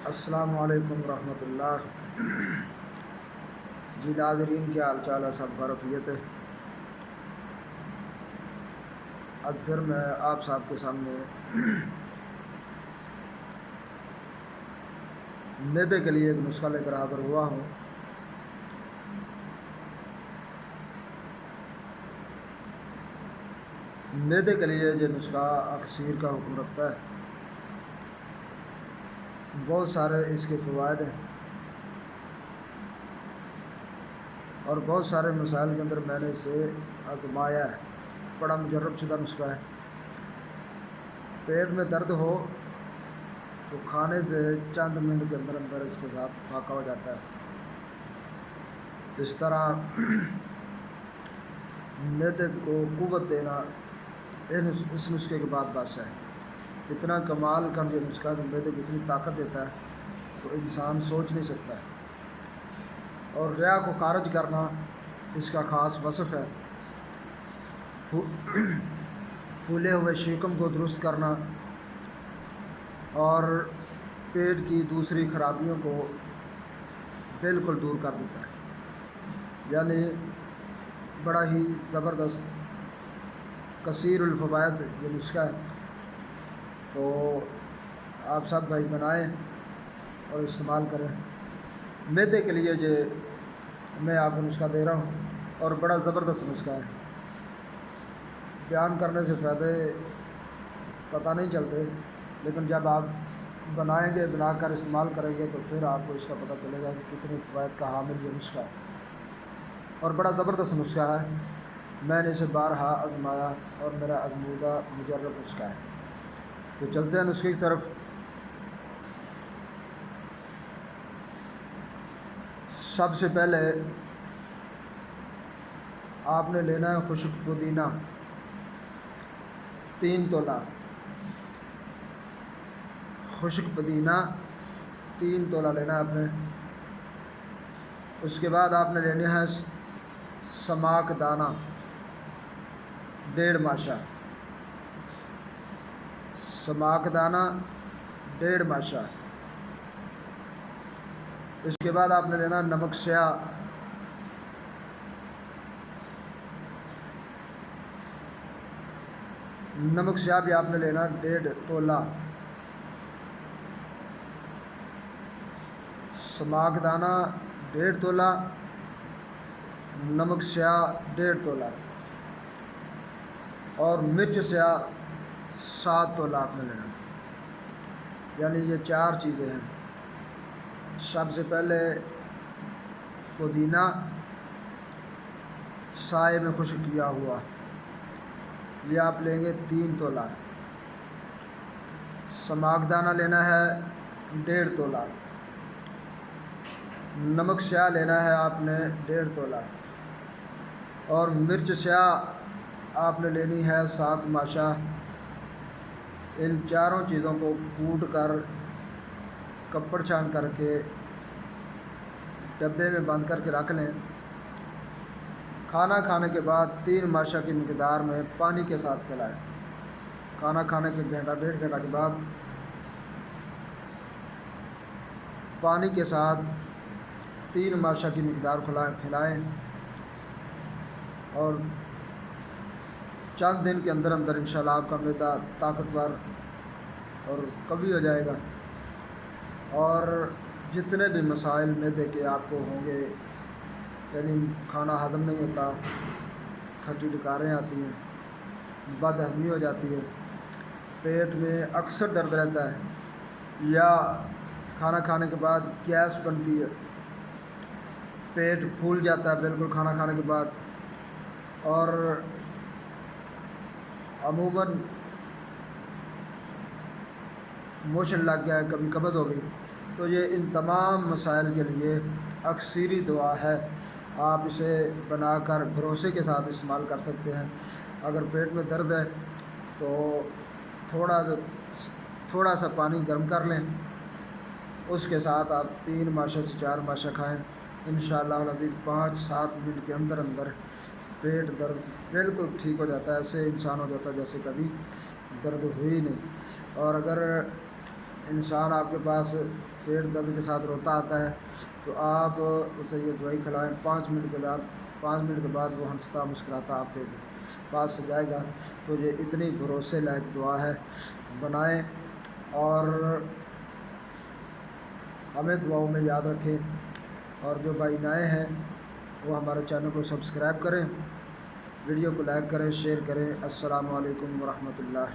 السلام علیکم ورحمۃ اللہ۔ جی ناظرین، کیا حال چال ہے؟ سب خیریت ہے؟ آج پھر میں آپ صاحب کے سامنے معدے کے لیے ایک نسخہ لے کر حاضر ہوا ہوں۔ معدے کے لیے یہ نسخہ اکسیر کا حکم رکھتا ہے۔ بہت سارے اس کے فوائد ہیں اور بہت سارے مسائل کے اندر میں نے اسے آزمایا ہے۔ بڑا مجرب شدہ نسخہ ہے۔ پیٹ میں درد ہو تو کھانے سے چند منٹ کے اندر اندر اس کے ساتھ فاقہ ہو جاتا ہے۔ اس طرح معدے کو قوت دینا اس نسخے کے بعد بس ہے۔ اتنا کمال کا یہ نسخہ کہ معدے کو اتنی طاقت دیتا ہے تو انسان سوچ نہیں سکتا ہے۔ اور ریا کو خارج کرنا اس کا خاص وصف ہے۔ پھولے ہوئے شکم کو درست کرنا اور پیٹ کی دوسری خرابیوں کو بالکل دور کر دیتا ہے۔ یعنی بڑا ہی زبردست کثیر الفوائد یہ نسخہ ہے۔ تو آپ سب بھائی بنائیں اور استعمال کریں۔ معدے کے لیے یہ میں آپ کو نسخہ دے رہا ہوں اور بڑا زبردست نسخہ ہے۔ بیان کرنے سے فائدے پتہ نہیں چلتے، لیکن جب آپ بنائیں گے، بنا کر استعمال کریں گے تو پھر آپ کو اس کا پتہ چلے گا کہ کتنے فوائد کا حامل یہ نسخہ ہے اور بڑا زبردست نسخہ ہے۔ میں نے اسے بارہا آزمایا اور میرا آزمودہ مجرب نسخہ ہے۔ تو چلتے ہیں نسخے کی طرف۔ سب سے پہلے آپ نے لینا ہے خشک پودینہ 3 تولہ۔ خشک پودینہ 3 تولہ لینا ہے آپ نے۔ اس کے بعد آپ نے لینا ہے سماک دانہ 1.5 ماشا۔ سماک دانہ 1.5 ماشا۔ اس کے بعد آپ نے لینا نمک سیاہ 1.5 بھی آپ نے لینا 1.5 تولہ۔ سماک دانہ 1.5 تولہ، نمک سیاہ 1.5 تولہ اور مرچ سیاہ 7 تولہ آپ نے لینا۔ یعنی یہ 4 چیزیں ہیں۔ سب سے پہلے پودینہ سائے میں خشک کیا ہوا، یہ آپ لیں گے 3 تولہ۔ سماک دانہ لینا ہے 1.5 تولہ۔ نمک سیاہ لینا ہے آپ نے 1.5 تولہ اور مرچ سیاہ آپ نے لینی ہے 7 ماشا۔ ان چاروں چیزوں کو کوٹ کر کپڑ چھان کر کے ڈبے میں بند کر کے رکھ لیں۔ کھانا کھانے کے بعد 3 ماشا کی مقدار میں پانی کے ساتھ کھلائیں۔ کھانا کھانے کے 1.5 گھنٹہ کے بعد پانی کے ساتھ 3 ماشا کی مقدار کھلائیں اور چند دن کے اندر اندر انشاءاللہ آپ کا معدہ طاقتور اور قوی ہو جائے گا اور جتنے بھی مسائل معدے کے آپ کو ہوں گے، یعنی کھانا ہضم نہیں ہوتا، کھٹی ڈکاریں آتی ہیں، بد ہضمی ہو جاتی ہے، پیٹ میں اکثر درد رہتا ہے یا کھانا کھانے کے بعد گیس بنتی ہے، پیٹ پھول جاتا ہے بالکل کھانا کھانے کے بعد، اور عموماً موشن لگ گیا ہے، کبھی قبض ہو گئی، تو یہ ان تمام مسائل کے لیے اکثیری دوا ہے۔ آپ اسے بنا کر بھروسے کے ساتھ استعمال کر سکتے ہیں۔ اگر پیٹ میں درد ہے تو تھوڑا سا پانی گرم کر لیں، اس کے ساتھ آپ 3 ماشا سے 4 ماشا کھائیں، انشاءاللہ العزیز 5-7 منٹ کے اندر اندر پیٹ درد بالکل ٹھیک ہو جاتا ہے۔ ایسے انسان ہو جاتا ہے جیسے کبھی درد ہوئی نہیں۔ اور اگر انسان آپ کے پاس پیٹ درد کے ساتھ روتا آتا ہے تو آپ اسے یہ دوائی کھلائیں، 5 منٹ کے بعد وہ ہنستا مسکراتا آپ کے پاس سے جائے گا۔ تو یہ اتنی بھروسے لائق دعا ہے، بنائیں اور ہمیں دعاؤں میں یاد رکھیں۔ اور جو بھائی نئے ہیں وہ ہمارے چینل کو سبسکرائب کریں، ویڈیو کو لائک کریں، شیئر کریں۔ السلام علیکم ورحمۃ اللہ۔